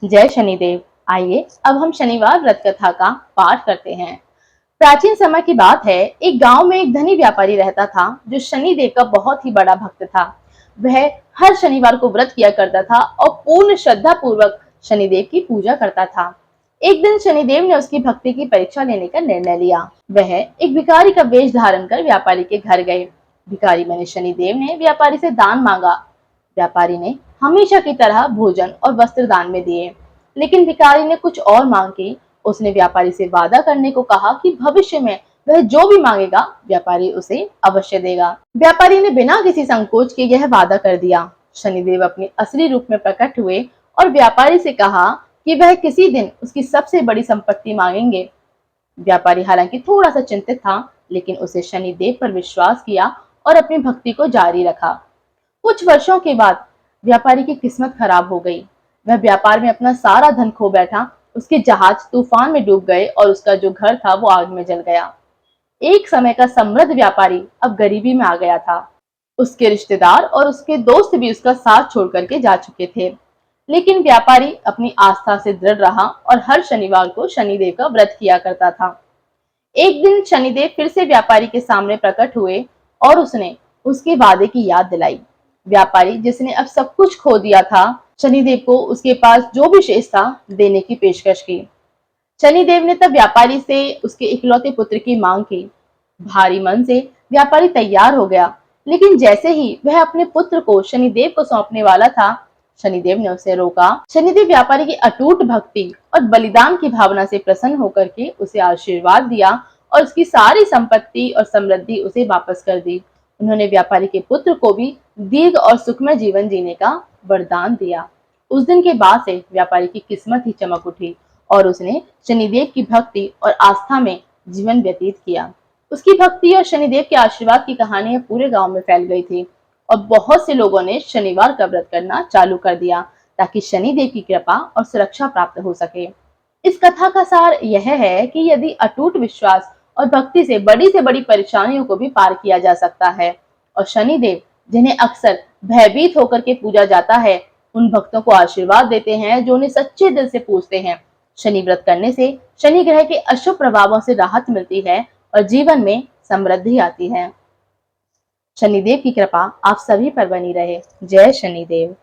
जय शनिदेव। आइए अब हम शनिवार व्रत कथा का पाठ करते हैं। प्राचीन समय की बात है, एक गांव में एक धनी व्यापारी रहता था जो शनिदेव का बहुत ही बड़ा भक्त था। वह हर शनिवार को व्रत किया करता था और पूर्ण श्रद्धा पूर्वक शनिदेव की पूजा करता था। एक दिन शनिदेव ने उसकी भक्ति की परीक्षा लेने का निर्णय लिया। वह एक भिखारी का वेश धारण कर व्यापारी के घर गए। भिखारी माने शनिदेव ने व्यापारी से दान मांगा। व्यापारी ने हमेशा की तरह भोजन और वस्त्र दान में दिए, लेकिन भिखारी ने कुछ और मांग की। उसने व्यापारी से वादा करने को कहा कि भविष्य में वह जो भी मांगेगा व्यापारी उसे अवश्य देगा। व्यापारी ने बिना किसी संकोच के यह वादा कर दिया। शनिदेव अपने असली रूप में प्रकट हुए और व्यापारी से कहा कि वह किसी दिन उसकी सबसे बड़ी संपत्ति मांगेंगे। व्यापारी हालांकि थोड़ा सा चिंतित था, लेकिन उसे शनिदेव पर विश्वास किया और अपनी भक्ति को जारी रखा। कुछ वर्षों के बाद व्यापारी की किस्मत खराब हो गई। वह व्यापार में अपना सारा धन खो बैठा। उसके जहाज तूफान में डूब गए और उसका जो घर था वो आग में जल गया। एक समय का समृद्ध व्यापारी अब गरीबी में आ गया था। उसके रिश्तेदार और उसके दोस्त भी उसका साथ छोड़ करके जा चुके थे, लेकिन व्यापारी अपनी आस्था से दृढ़ रहा और हर शनिवार को शनिदेव का व्रत किया करता था। एक दिन शनिदेव फिर से व्यापारी के सामने प्रकट हुए और उसने उसके वादे की याद दिलाई। व्यापारी, जिसने अब सब कुछ खो दिया था, शनिदेव को उसके पास जो भी शेष था देने की पेशकश की। शनिदेव ने तब व्यापारी से उसके इकलौते पुत्र की मांग की। भारी मन से व्यापारी तैयार हो गया, लेकिन जैसे ही वह अपने पुत्र को शनिदेव को सौंपने वाला था, शनिदेव ने उसे रोका। शनिदेव व्यापारी की अटूट भक्ति और बलिदान की भावना से प्रसन्न होकर के उसे आशीर्वाद दिया और उसकी सारी संपत्ति और समृद्धि उसे वापस कर दी। उन्होंने व्यापारी के पुत्र को भी दीर्घ और सुखमय जीवन जीने का वरदान दिया। उस दिन के बाद से व्यापारी की किस्मत ही चमक उठी और उसने शनिदेव की भक्ति और आस्था में जीवन व्यतीत किया। उसकी भक्ति और शनिदेव के आशीर्वाद की कहानियां पूरे गांव में फैल गई थी और बहुत से लोगों ने शनिवार का व्रत करना चालू कर दिया ताकि शनिदेव की कृपा और सुरक्षा प्राप्त हो सके। इस कथा का सार यह है कि यदि अटूट विश्वास और भक्ति से बड़ी परेशानियों को भी पार किया जा सकता है, और शनिदेव, जिन्हें अक्सर भयभीत होकर के पूजा जाता है, उन भक्तों को आशीर्वाद देते हैं जो उन्हें सच्चे दिल से पूजते हैं। शनि व्रत करने से शनि ग्रह के अशुभ प्रभावों से राहत मिलती है और जीवन में समृद्धि आती है। शनिदेव की कृपा आप सभी पर बनी रहे। जय शनिदेव।